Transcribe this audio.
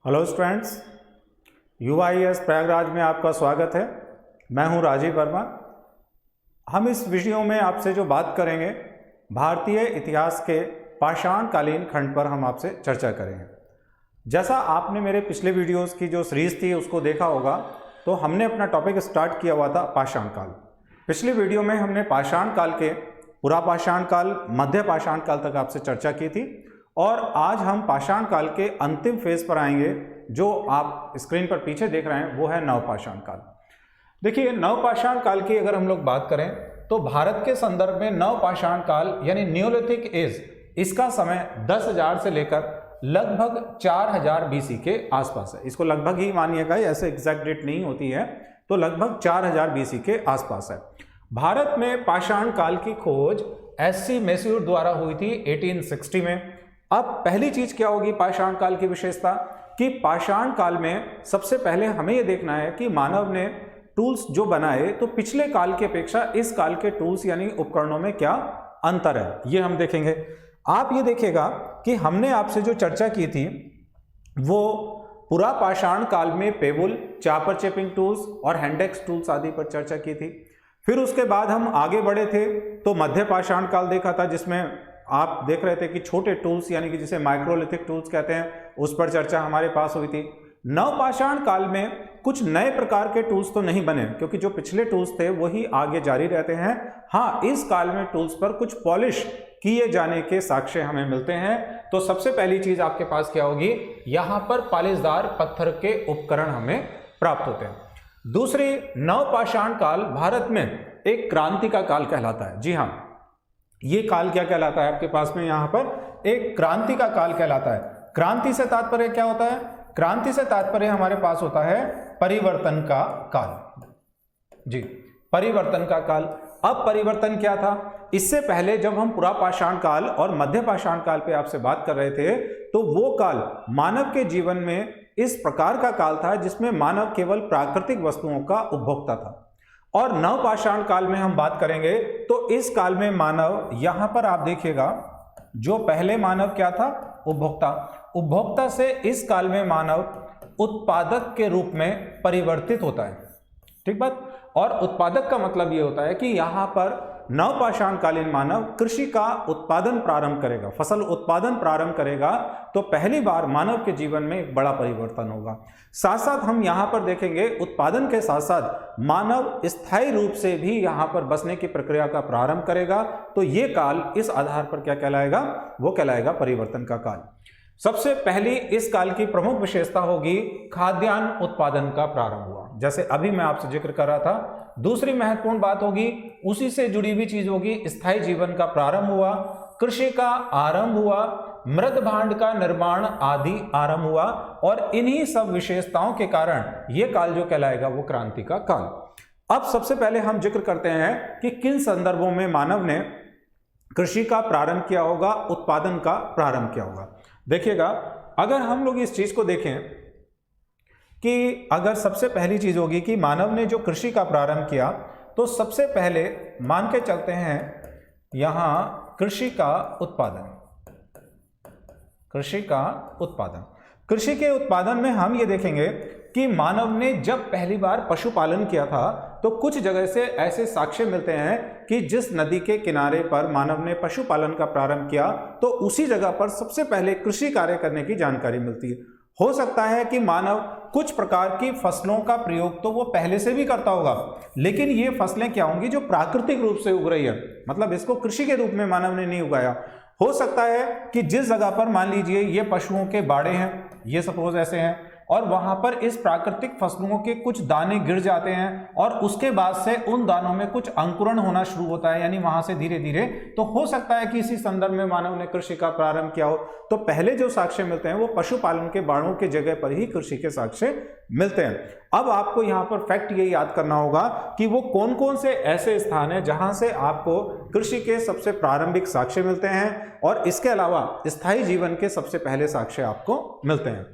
Hello students, UIS Prayagraj में आपका स्वागत है। मैं हूं राजीव वर्मा। हम इस वीडियो में आपसे जो बात करेंगे भारतीय इतिहास के पाषाण कालीन खंड पर हम आपसे चर्चा करेंगे। जैसा आपने मेरे पिछले वीडियोस की जो सीरीज थी उसको देखा होगा, तो हमने अपना टॉपिक स्टार्ट किया हुआ था पाषाण काल। पिछले वीडियो में हमने पाषाण काल के पुरा पाषाण काल, मध्य पाषाण काल तक आपसे चर्चा की थी और आज हम पाषाण काल के अंतिम फेज पर आएंगे। जो आप स्क्रीन पर पीछे देख रहे हैं वो है नवपाषाण काल। देखिए, नवपाषाण काल की अगर हम लोग बात करें तो भारत के संदर्भ में नवपाषाण काल यानी न्यूलिथिक एज, इसका समय 10,000 से लेकर लगभग 4,000 BC के आसपास है। इसको लगभग ही मानिएगा, ऐसे एग्जैक्ट डेट नहीं होती है, तो लगभग 4,000 BC के आसपास है। भारत में पाषाण काल की खोज SC मैसूर द्वारा हुई थी 1860 में। अब पहली चीज क्या होगी पाषाण काल की विशेषता, कि पाषाण काल में सबसे पहले हमें यह देखना है कि मानव ने टूल्स जो बनाए तो पिछले काल की अपेक्षा इस काल के टूल्स यानी उपकरणों में क्या अंतर है, ये हम देखेंगे। आप ये देखिएगा कि हमने आपसे जो चर्चा की थी वो पुरा पाषाण काल में पेबुल, चापर चेपिंग टूल्स और हैंडेक्स टूल्स आदि पर चर्चा की थी। फिर उसके बाद हम आगे बढ़े थे तो मध्य पाषाण काल देखा था, जिसमें आप देख रहे थे कि छोटे टूल्स यानी कि जिसे माइक्रोलिथिक टूल्स कहते हैं, उस पर चर्चा हमारे पास हुई थी। नवपाषाण काल में कुछ नए प्रकार के टूल्स तो नहीं बने, क्योंकि जो पिछले टूल्स थे वही आगे जारी रहते हैं। हाँ, इस काल में टूल्स पर कुछ पॉलिश किए जाने के साक्ष्य हमें मिलते हैं। तो सबसे पहली चीज आपके पास क्या होगी, यहां पर पालिशदार पत्थर के उपकरण हमें प्राप्त होते हैं। दूसरी, नवपाषाण काल भारत में एक क्रांति का काल कहलाता है। जी हाँ, ये काल क्या कहलाता है आपके पास में, यहां पर एक क्रांति का काल कहलाता है। क्रांति से तात्पर्य क्या होता है, क्रांति से तात्पर्य हमारे पास होता है परिवर्तन का काल। जी, परिवर्तन का काल। अब परिवर्तन क्या था, इससे पहले जब हम पुरा पाषाण काल और मध्य पाषाण काल पे आपसे बात कर रहे थे तो वो काल मानव के जीवन में इस प्रकार का काल था जिसमें मानव केवल प्राकृतिक वस्तुओं का उपभोक्ता था। और नवपाषाण काल में हम बात करेंगे तो इस काल में मानव, यहां पर आप देखिएगा, जो पहले मानव क्या था, उपभोक्ता। उपभोक्ता से इस काल में मानव उत्पादक के रूप में परिवर्तित होता है। ठीक बात। और उत्पादक का मतलब यह होता है कि यहां पर नवपाषाण कालीन मानव कृषि का उत्पादन प्रारंभ करेगा, फसल उत्पादन प्रारंभ करेगा, तो पहली बार मानव के जीवन में एक बड़ा परिवर्तन होगा। साथ साथ हम यहां पर देखेंगे उत्पादन के साथ साथ मानव स्थायी रूप से भी यहां पर बसने की प्रक्रिया का प्रारंभ करेगा। तो ये काल इस आधार पर क्या कहलाएगा, वो कहलाएगा परिवर्तन का काल। सबसे पहली इस काल की प्रमुख विशेषता होगी खाद्यान्न उत्पादन का प्रारंभ हुआ, जैसे अभी मैं आपसे जिक्र कर रहा था। दूसरी महत्वपूर्ण बात होगी, उसी से जुड़ी हुई चीज होगी, स्थायी जीवन का प्रारंभ हुआ, कृषि का आरंभ हुआ, मृद भांड का निर्माण आदि आरंभ हुआ। और इन्हीं सब विशेषताओं के कारण यह काल जो कहलाएगा वो क्रांति का काल। अब सबसे पहले हम जिक्र करते हैं कि किन संदर्भों में मानव ने कृषि का प्रारंभ किया होगा, उत्पादन का प्रारंभ किया होगा। देखिएगा, अगर हम लोग इस चीज को देखें कि अगर सबसे पहली चीज होगी कि मानव ने जो कृषि का प्रारंभ किया, तो सबसे पहले मान के चलते हैं यहां कृषि का उत्पादन। कृषि का उत्पादन, कृषि के उत्पादन में हम ये देखेंगे कि मानव ने जब पहली बार पशुपालन किया था तो कुछ जगह से ऐसे साक्ष्य मिलते हैं कि जिस नदी के किनारे पर मानव ने पशुपालन का प्रारंभ किया तो उसी जगह पर सबसे पहले कृषि कार्य करने की जानकारी मिलती है। हो सकता है कि मानव कुछ प्रकार की फसलों का प्रयोग तो वो पहले से भी करता होगा, लेकिन ये फसलें क्या होंगी जो प्राकृतिक रूप से उग रही है, मतलब इसको कृषि के रूप में मानव ने नहीं उगाया। हो सकता है कि जिस जगह पर मान लीजिए ये पशुओं के बाड़े हैं, ये सपोज ऐसे हैं, और वहां पर इस प्राकृतिक फसलों के कुछ दाने गिर जाते हैं और उसके बाद से उन दानों में कुछ अंकुरण होना शुरू होता है, यानी वहां से धीरे धीरे, तो हो सकता है कि इसी संदर्भ में मानव ने कृषि का प्रारंभ किया हो। तो पहले जो साक्ष्य मिलते हैं वो पशुपालन के बाड़ों के जगह पर ही कृषि के साक्ष्य मिलते हैं। अब आपको यहाँ पर फैक्ट ये याद करना होगा कि वो कौन कौन से ऐसे स्थान हैं जहां से आपको कृषि के सबसे प्रारंभिक साक्ष्य मिलते हैं और इसके अलावा स्थायी जीवन के सबसे पहले साक्ष्य आपको मिलते हैं।